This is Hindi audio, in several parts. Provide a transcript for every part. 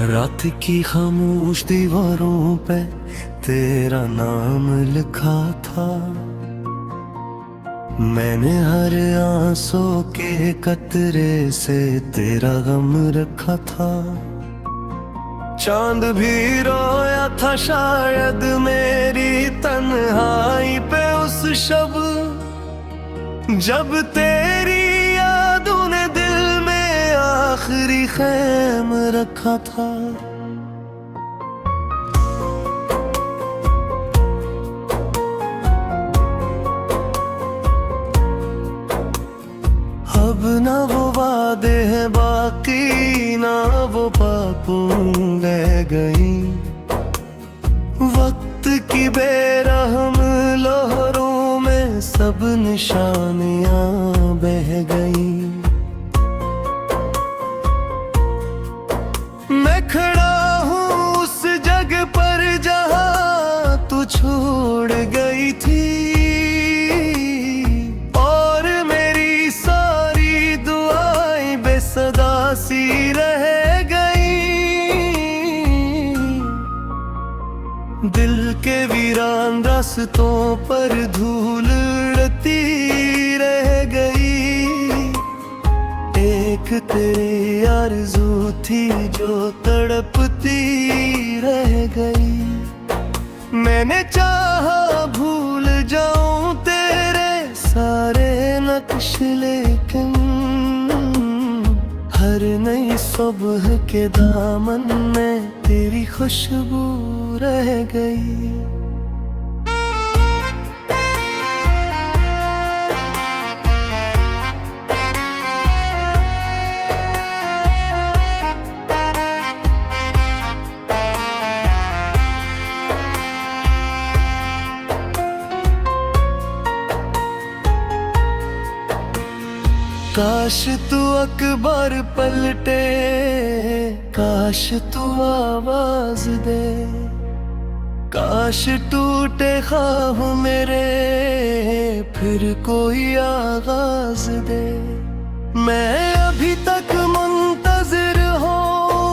रात की खामोश दीवारों पे तेरा नाम लिखा था। मैंने हर आंसू के कतरे से तेरा गम रखा था। चांद भी रोया था शायद मेरी तन्हाई पे उस शब, जब तेरी यादों ने दिल में आखिरी खैम रखा था। अब ना वो वादे हैं बाकी, ना वो बातें रह गई। वक्त की बेरहम लहरों में सब निशानियां बह गई। मैं खड़ा हूँ उस जगह पर जहाँ तू छोड़ गई थी, और मेरी सारी दुआएं बेसदा सी रह गई। दिल के वीरान रास्तों पर धूल उड़ती रह गई। एक तेरी आरज़ू थी जो तड़पती रह गई। मैंने चाहा भूल जाऊं तेरे सारे नक्श, लेकिन हर नई सुबह के दामन में तेरी खुशबू रह गई। काश तू अखबार पलटे, काश तू आवाज दे, काश टूटे ख्वाब मेरे फिर कोई आगाज दे। मैं अभी तक मुंतजिर हूँ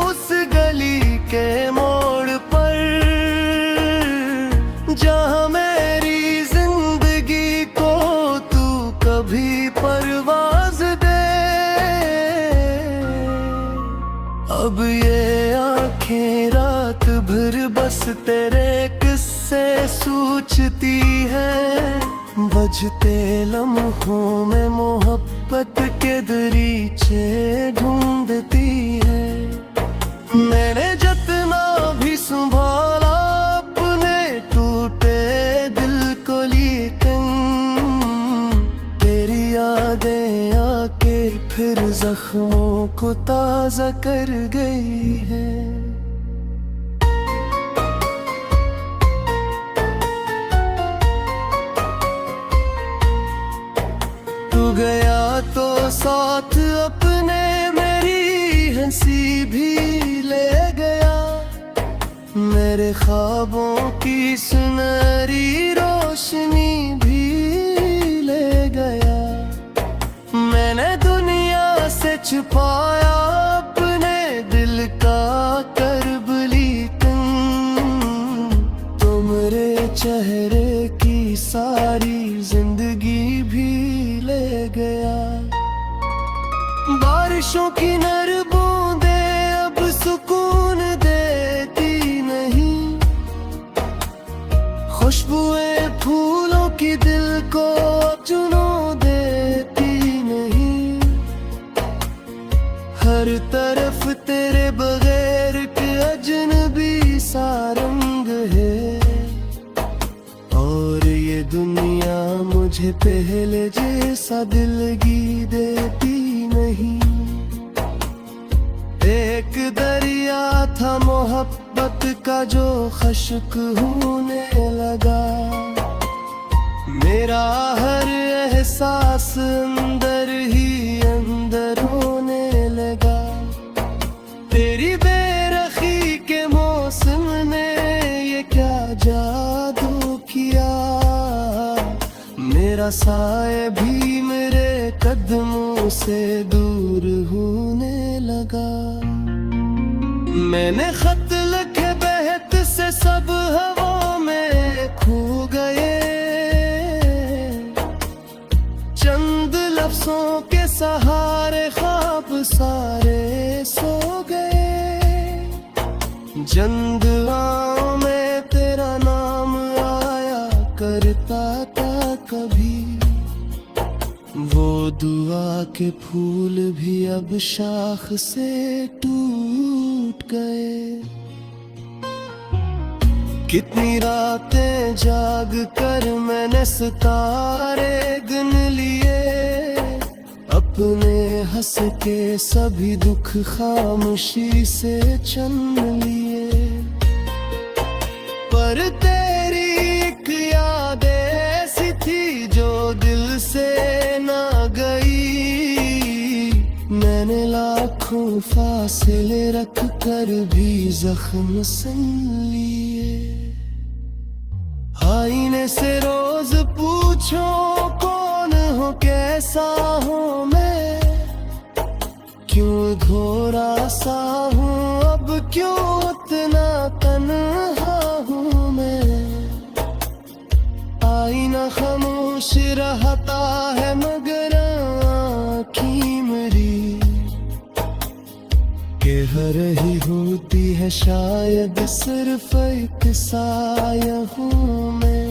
उस गली के मोड़ पर, जहाँ मेरी जिंदगी को तू कभी परवाज दे। अब ये आंखें रात भर बस तेरे किस्से सोचती है, बजते लम्हों में मोहब्बत के दरीचे ढूंढती है। मैंने जितना भी संभाला अपने टूटे दिल को, लेकिन तेरी यादें आके फिर जख्मों को ताज़ा कर गई है। तू गया तो साथ अपने मेरी हंसी भी ले गया, मेरे ख्वाबों की सुनहरी रोशनी भी ले गया। मैंने दुनिया से छुपाया अपने दिल का कर्ब, लेकिन तुम्हारे चेहरे की सारी जिंदगी भी ले गया। बारिशों की नर बूंदें अब सुकून देती नहीं, खुशबुएं फूलों की दिल को जुनून देती नहीं। हर तरफ तेरे बगैर के अजनबी सा रंग है, और ये दुनिया मुझे पहले जैसा दिलगी देती नहीं। एक दरिया था मोहब्बत का जो खश्क होने लगा, मेरा हर एहसास अंदर ही अंदर होने लगा। तेरी बेरखी के मौसम ने ये क्या जादू किया, मेरा साए भी मेरे कदमों से दूर होने लगा। मैंने खत लिखे बहत से सब हवा में खो गए, चंद लफ्जों के सहारे ख्वाब सारे सो गए। जंगलों में तेरा नाम आया करता था कभी, वो दुआ के फूल भी अब शाख से टूट गए। कितनी रातें जाग कर मैंने सितारे गिन लिए, अपने हंस के सभी दुख खामोशी से चन लिए। पर तेरी एक याद ऐसी थी जो दिल से ना गई, मैंने लाखों फासले रख कर भी जख्म सन लिए। आईने से रोज पूछो कौन हो कैसा हूँ मैं, क्यों घोरा सा हूँ अब क्यों इतना तन्हा हूँ मैं। आईना खामोश रहता है मगर आँखें मेरी कह रही होती है शायद सिर्फ एक साया हूँ मैं।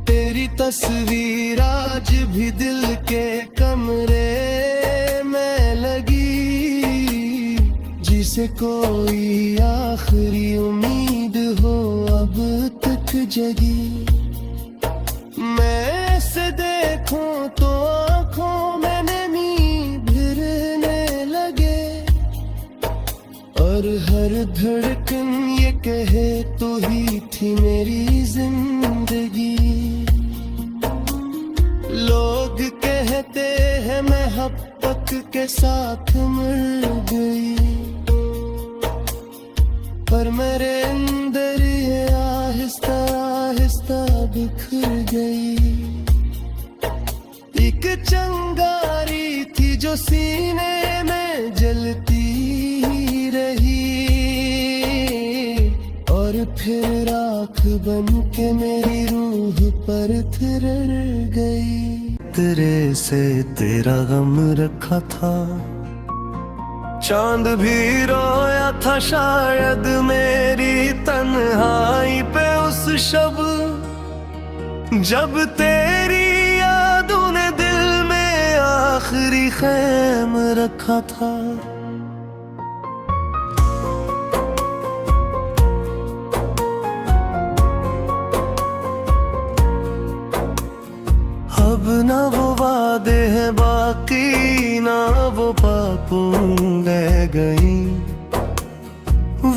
तेरी तस्वीर आज भी दिल के कमरे में लगी, जिसे कोई आखिरी उम्मीद हो अब तक जगी। मैं से देखूं तो आँखों में नमी भिरने लगे, और हर धड़कन ये कहे तू ही थी मेरी जिंदगी। लोग कहते हैं मैं हब तक के साथ मर गई, पर मेरे अंदर ये आहिस्ता आहिस्ता बिखर गई। एक चिंगारी थी जो सीने में जलती रही, और फिर राख बन के मेरी रूह पर थिरर गई। तेरे से तेरा गम रखा था, चांद भी रोया था शायद मेरी तन्हाई पे उस शब, जब तेरी यादों ने दिल में आखिरी खैम रखा था। अब ना वो वादे हैं बाकी, ना वो बातों रह गई।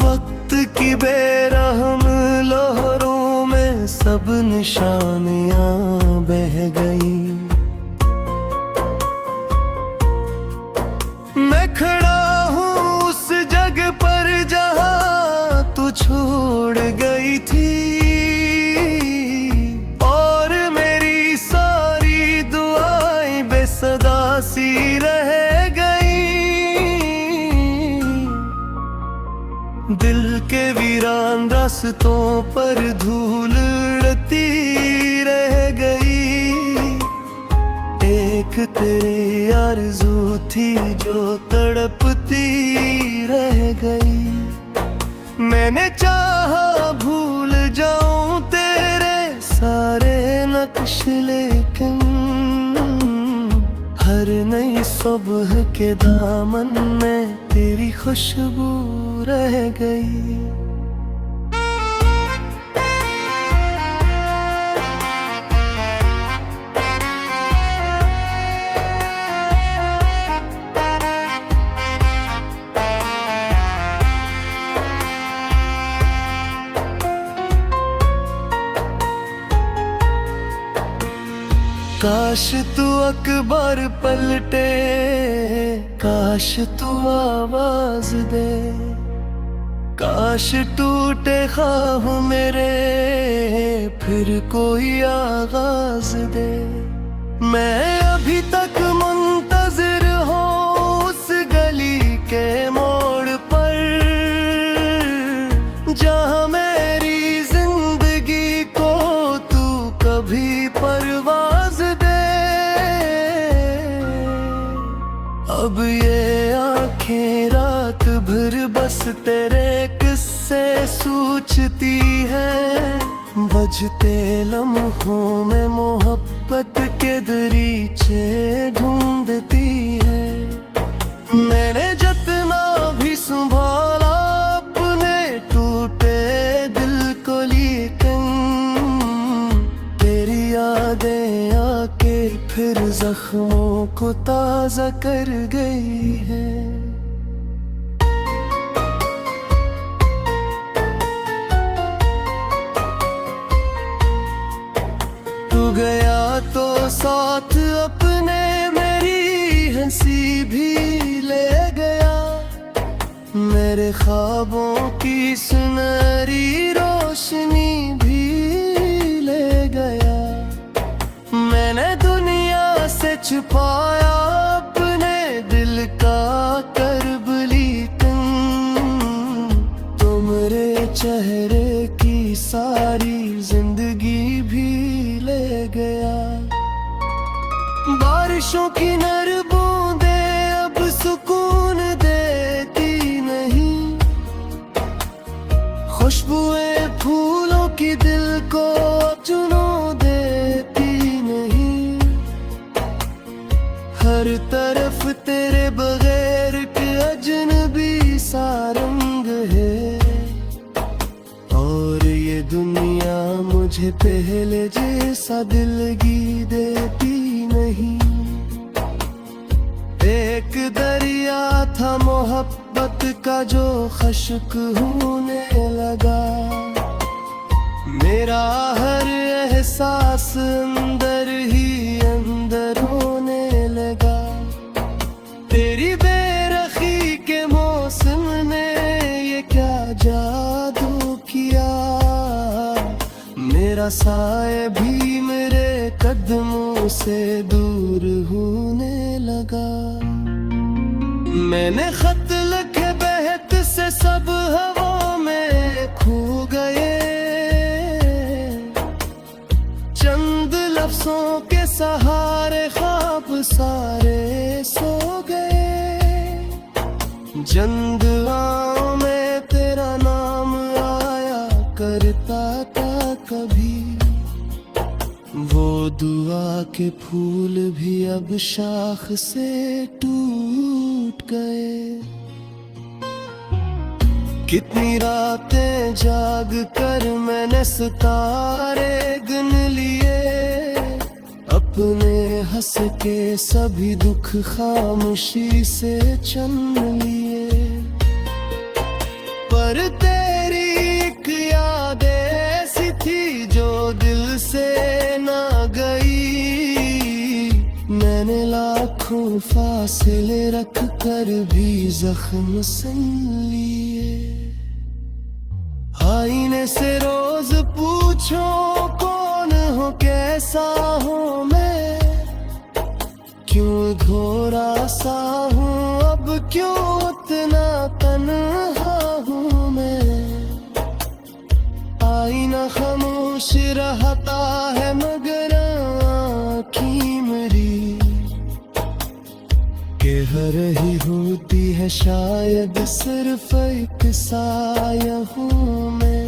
वक्त की बेरहम लहरों में सब निशानियां बह गई। मैं खड़ा हूँ उस जगह पर जहाँ तू छोड़ गई थी, सदा सी रह गई। दिल के वीरान रास्तों पर धूल उड़ती रह गई। एक तेरी आरज़ू थी जो तड़पती रह गई। मैंने चाहा भूल जाऊं तेरे सारे नक्श, लेकिन हर नई सुबह के दामन में तेरी खुशबू रह गई। काश तू अकबर पलटे, काश तू आवाज दे, काश टूटे ख्वाह मेरे फिर कोई आगाज दे। मैं अभी तक मुंतजिर हूँ उस गली के मोड़ पर, अब ये आंखें रात भर बस तेरे किस्से सोचती है, बजते लम्हों में मोहब्बत के दरीचे ढूंढती है। मैंने जितना भी संभाला अपने टूटे दिल को, लेकिन तेरी यादें आके फिर जख्मों को ताजा कर गई है। तू गया तो साथ अपने मेरी हंसी भी ले गया, मेरे ख्वाबों की सुनहरी रोशनी भी ले गया। मैंने दुनिया से छुपाया अपने दिल का कर्ब, लेकिन तुम्हारे चेहरे की सारी जिंदगी भी ले गया। बारिशों की नर बूंदें अब सुकून देती नहीं, खुशबुएं फूलों की दिल को जुनून देती नहीं। हर तरफ तेरे बगैर के अजनबी सा रंग है, और ये दुनिया मुझे पहले जैसा दिलगी देती नहीं। एक दरिया था मोहब्बत का जो खश्क होने लगा, मेरा हर एहसास अंदर ही अंदर होने लगा। तेरी बेरखी के मौसम ने ये क्या जादू किया, मेरा साए भी मेरे कदमों से दूर होने लगा। मैंने खत लिखे बहत से सब हवा में खो गए, चंद लफ्जों के सहारे ख्वाब सारे सो गए। जंगलों में तेरा नाम आया करता था कभी, वो दुआ के फूल भी अब शाख से टूट गए। कितनी रातें जाग कर मैंने सितारे गिन लिए, अपने हंस के सभी दुख खामोशी से चन लिए। पर तेरी एक याद ऐसी थी जो दिल से ना गई, मैंने लाखों फासले रख कर भी जख्म सन लिए। आईने से रोज पूछो कौन हो कैसा हूँ मैं, क्यों घोरा सा हूँ अब क्यों उतना तन्हा हूँ मैं। आईना खामोश रहता है मगर आँखी मेरी कह रही होती है शायद सिर्फ एक साया हूँ मैं।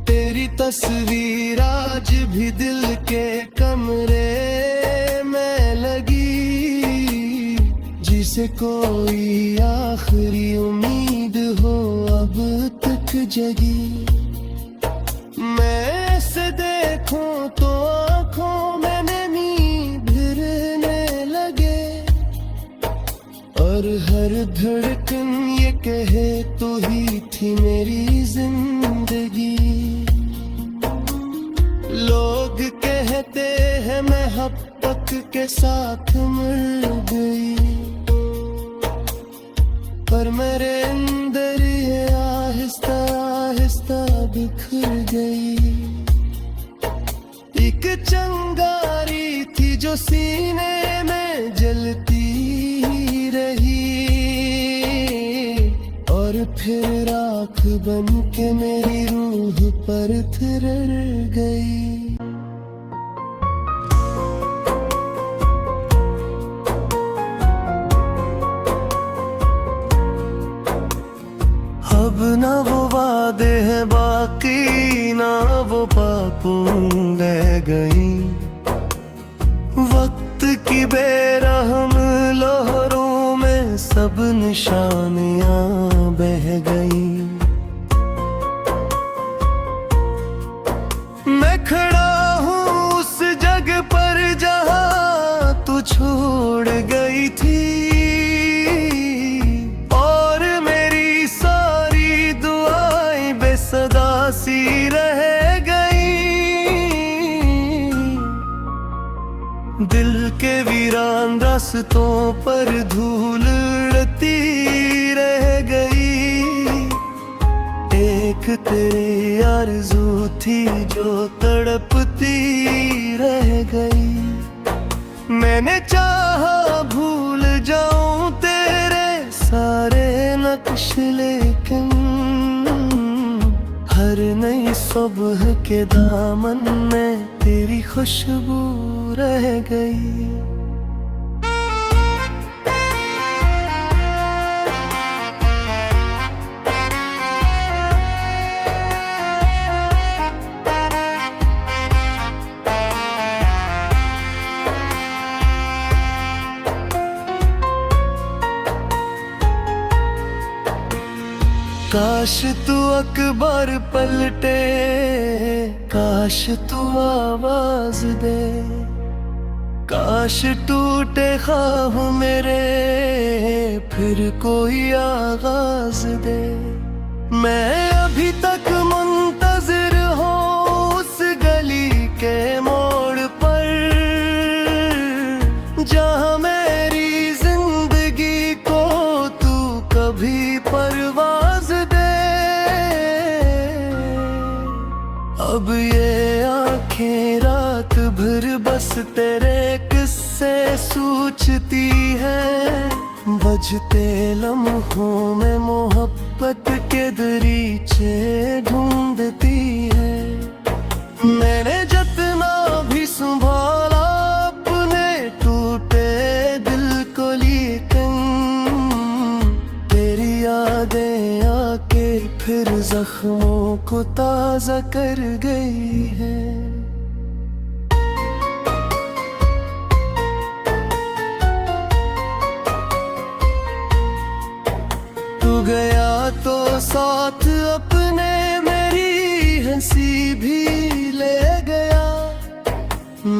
तेरी तस्वीर आज भी दिल के कमरे में लगी, जिसे कोई आखिरी उम्मीद हो अब तक जगी। मैं से देखूं तो आँखों में नमी भिरने लगे, और हर धड़कन ये कहे तू ही थी मेरी जिंदगी। लोग कहते हैं मैं हब तक के साथ मर गई, पर मेरे अंदर ये आहिस्ता आहिस्ता बिखर गई। एक चिंगारी थी जो सीने में जलती रही, और फिर राख बन के मेरी रूह पर थिरर गई। वादे हैं बाकी ना वो पापूं रह गई। वक्त की बेरहम लहरों में सब निशानियां बह गई। मैं खड़ा हूँ उस जगह पर जहाँ तू छोड़ गई थी, और मेरी सारी दुआएं बेसदा सी रह गई। दिल के वीरान रास्तों पर धूल उड़ती रह गई। एक तेरी आरज़ू थी जो तड़पती रह गई। मैंने चाहा भूल जाऊं तेरे सारे नक्श, लेकिन हर नई सुबह के दामन में तेरी खुशबू रह गई। काश तू अखबार पलटे, काश तू आवाज दे, काश टूटे ख्वाब मेरे फिर कोई आगाज दे। मैं अभी तक मुंतजिर हूँ उस गली के मोड़ पर, जहाँ मेरी जिंदगी को तू कभी परवाज दे। अब ये आंखें रात भर बस तेरे किस्से सोचती है, बजते लम्हों में मोहब्बत के दरीचे ढूंढती है। मैंने जितना भी संभाला अपने टूटे दिल को, लेकिन तेरी यादें आके फिर जख्मों को ताज़ा कर गई है। तू गया तो साथ अपने मेरी हंसी भी ले गया,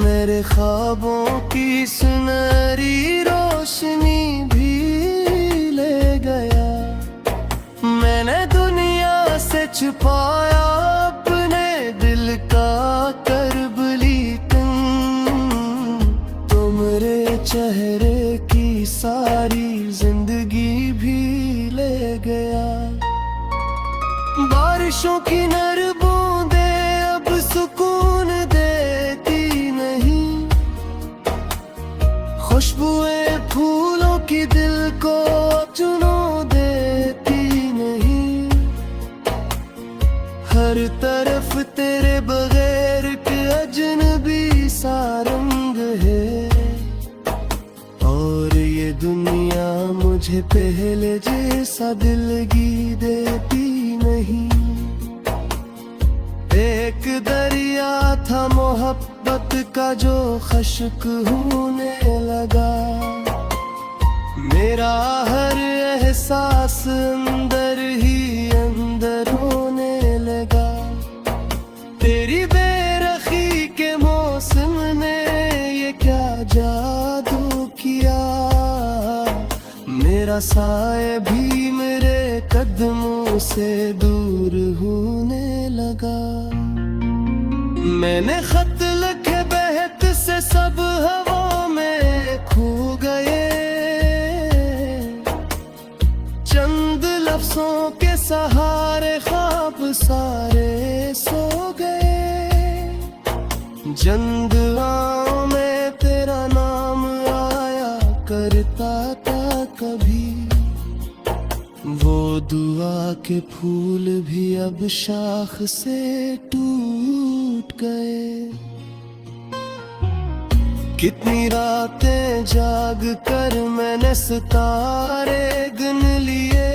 मेरे ख्वाबों की सुनहरी रोशनी भी ले गया। मैंने दुनिया से छुपाया अपने दिल का कर्ब, लेकिन तुमरे चेहरे की सारी जिंदगी भी ले गया। बारिशों की नर बूंदें अब सुकून देती नहीं, खुशबुएं फूलों की दिल को जुनून देती नहीं। हर तरफ तेरे बगैर के अजनबी सा रंग है, और ये दुनिया मुझे पहले जैसा दिलगी देती नहीं। एक दरिया था मोहब्बत का जो खश्क होने लगा, मेरा हर एहसास अंदर ही अंदर होने लगा। तेरी बेरखी के मौसम ने ये क्या जादू किया, मेरा साए भी मेरे कदमों से दूर होने लगा। मैंने खत लिखे बहत से सब हवा में खो गए, चंद लफ्जों के सहारे ख्वाब सारे सो गए। जंगलों में तेरा नाम आया करता था कभी, वो दुआ के फूल भी अब शाख से टूट गए। कितनी रातें जाग कर मैंने सितारे गिन लिए,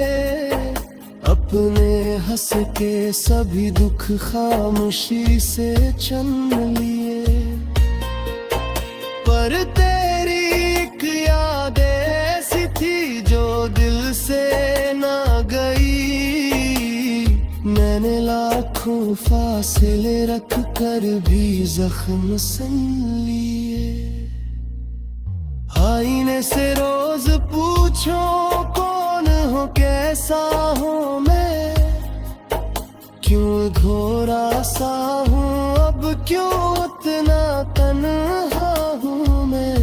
अपने हंस के सभी दुख खामोशी से छन लिए, पर तेरी एक याद ऐसी थी जो दिल से ना गई। मैंने लाखों फासले रख कर भी जख्म सन लिए। आईने से रोज पूछो कौन हो कैसा हूँ मैं, क्यों घोरा सा हूँ अब क्यों इतना तन्हा हूँ मैं।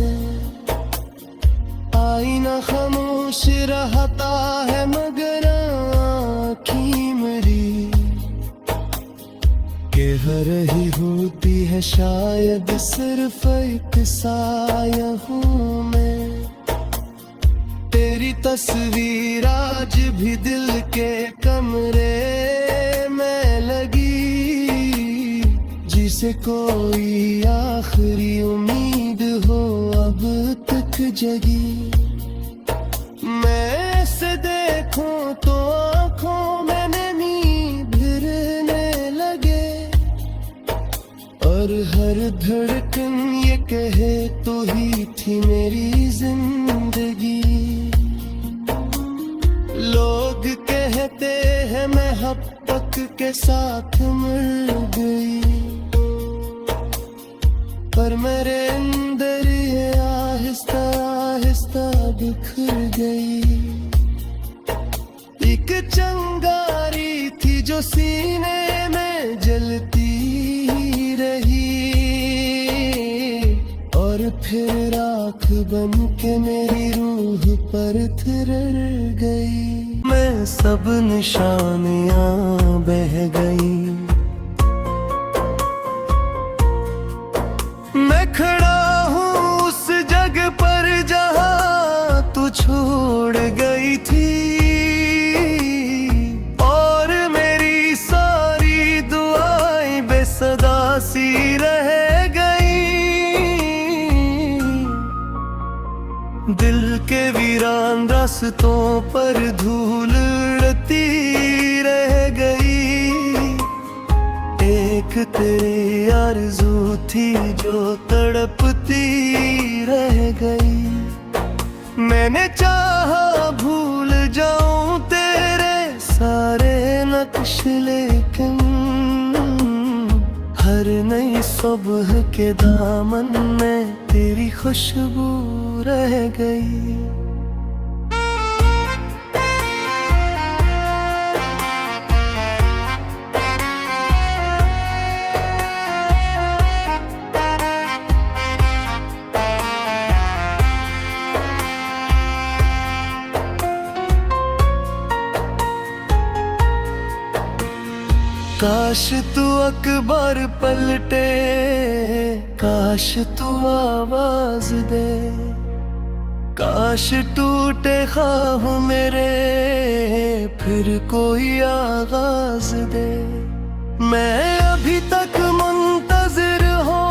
आईना खामोश रहता है मगर आँखी मेरी कह रही होती है शायद सिर्फ एक साया हूँ मैं। तेरी तस्वीर आज भी दिल के कमरे में लगी, जिसे कोई आखिरी उम्मीद हो अब तक जगी। मैं ऐसे देखूं तो आँखों में नींद भिरने लगे, और हर धड़कन ये कहे तो ही थी मेरी जिंदगी। लोग कहते हैं मैं हपक के साथ मर गई, पर मेरे अंदर ये आहिस्ता आहिस्ता बिखर गई। एक चिंगारी थी जो सीने में जलती रही, और फिर राख बन के मेरी रूह पर थिरर गई। मैं सब निशानियां बह गई, मैं खड़ा हूँ उस जगह पर जहाँ तू छोड़ गई थी, और मेरी सारी दुआएं बेसदा सी रह गई। दिल के वीरान रास्तों पर धूल उड़ती रह गई। एक तेरी आरज़ू थी जो तड़पती रह गई। मैंने चाहा भूल जाऊं तेरे सारे नक्श, लेकिन हर नई सुबह के दामन में तेरी खुशबू रह गई। काश तू अखबार पलटे, काश तू आवाज दे, काश टूटे ख्वाह मेरे फिर कोई आगाज दे। मैं अभी तक मुंतजिर हूँ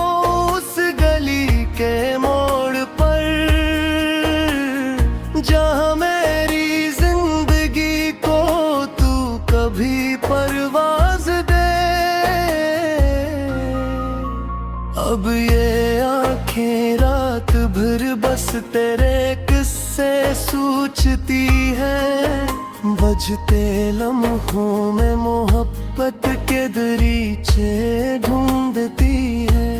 उस गली के मोड़ पर, जहाँ मेरी जिंदगी को तू कभी परवाज दे। अब ये आंखें रात भर बस तेरे किस्से सोचती है, बजते लम्हों में मोहब्बत के दरीचे ढूंढती है।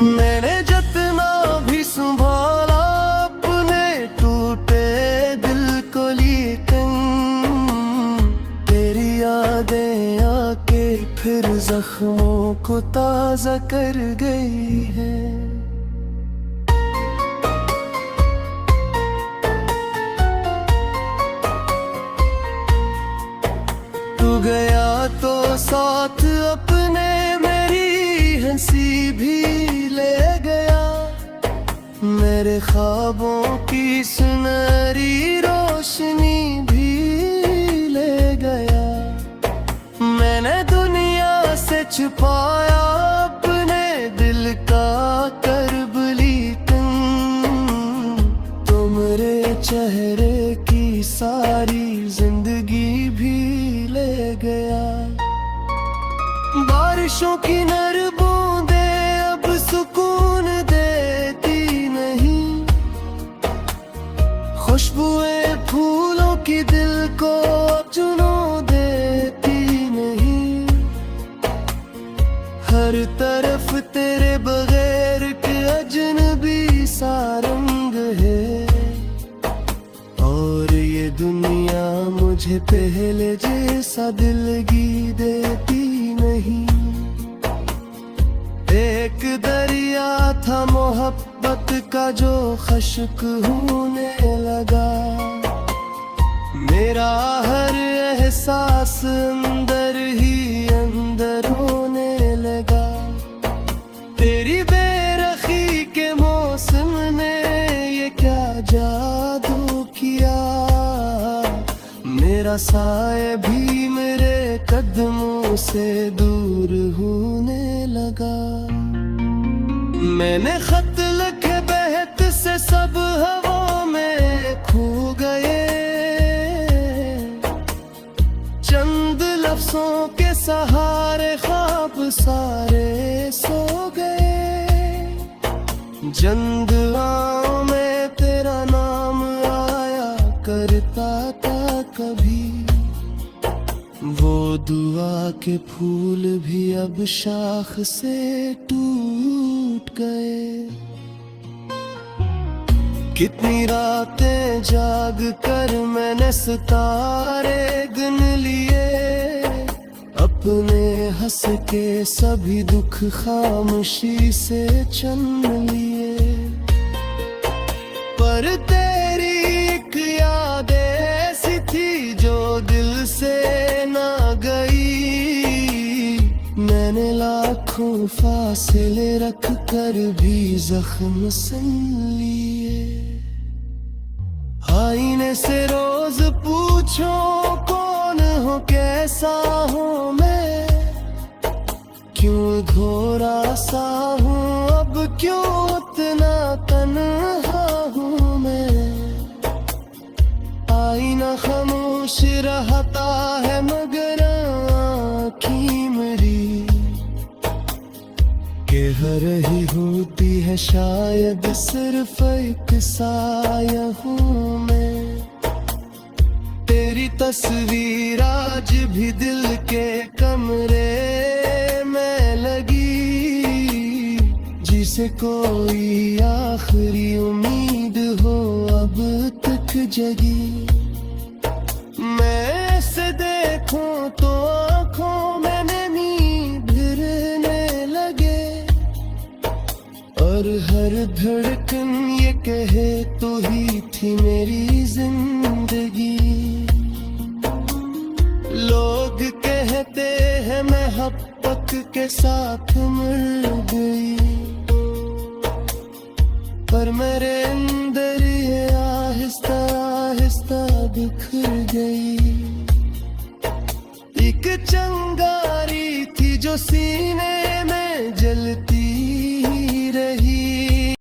मैंने जितना भी संभाला अपने टूटे दिल को, लेकिन तेरी यादें आके फिर जख्मों को ताज़ा कर गई है। तू गया तो साथ अपने मेरी हंसी भी ले गया, मेरे ख्वाबों की सुनहरी रोशनी भी ले गया। मैंने दुनिया से छुपाया अपने दिल का कर्ब, लेकिन तो मेरे चेहरे की सारी जिंदगी भी बारिशों की नर बूंदे अब सुकून देती नहीं, खुशबुएं फूलों की दिल को जुनून देती नहीं। हर तरफ तेरे बगैर के अजनबी सा रंग है, और ये दुनिया मुझे पहले जैसा दिलगी देती नहीं। एक दरिया था मोहब्बत का जो खश्क होने लगा, मेरा हर एहसास अंदर ही अंदर होने लगा। तेरी बेरखी के मौसम ने ये क्या जादू किया, मेरा साए भी मेरे कदमों से दूर होने लगा। मैंने खत लिखे बहत से सब हवा में खो गए, चंद लफ्जों के सहारे ख्वाब सारे सो गए। जंगलों में तेरा नाम आया करता था कभी, वो दुआ के फूल भी अब शाख से टूट गए। कितनी रातें जाग कर मैंने सितारे गिन लिए, अपने हंस के सभी दुख खामोशी से चन लिए। पर तेरी एक याद ऐसी थी जो दिल से ना गई, मैंने लाखों फासले रख कर भी जख्म सन लिए। आईने से रोज पूछो कौन हो कैसा हूँ मैं, क्यों घोरा सा हूँ अब क्यों इतना तन्हा हूँ मैं। आईना खामोश रहता है मगर आँखें मेरी कह रही होती है शायद सिर्फ एक साया हूँ मैं। तेरी तस्वीर आज भी दिल के कमरे में लगी, जिसे कोई आखिरी उम्मीद हो अब तक जगी। मैं से देखूं तो आँखों में नमी भिरने लगे, और हर धड़कन ये कहे तो ही थी मेरी जिंदगी। लोग कहते हैं मैं हक के साथ मर गई, पर मेरे अंदर ये आहिस्ता आहिस्ता बिखर गई। एक चिंगारी थी जो सीने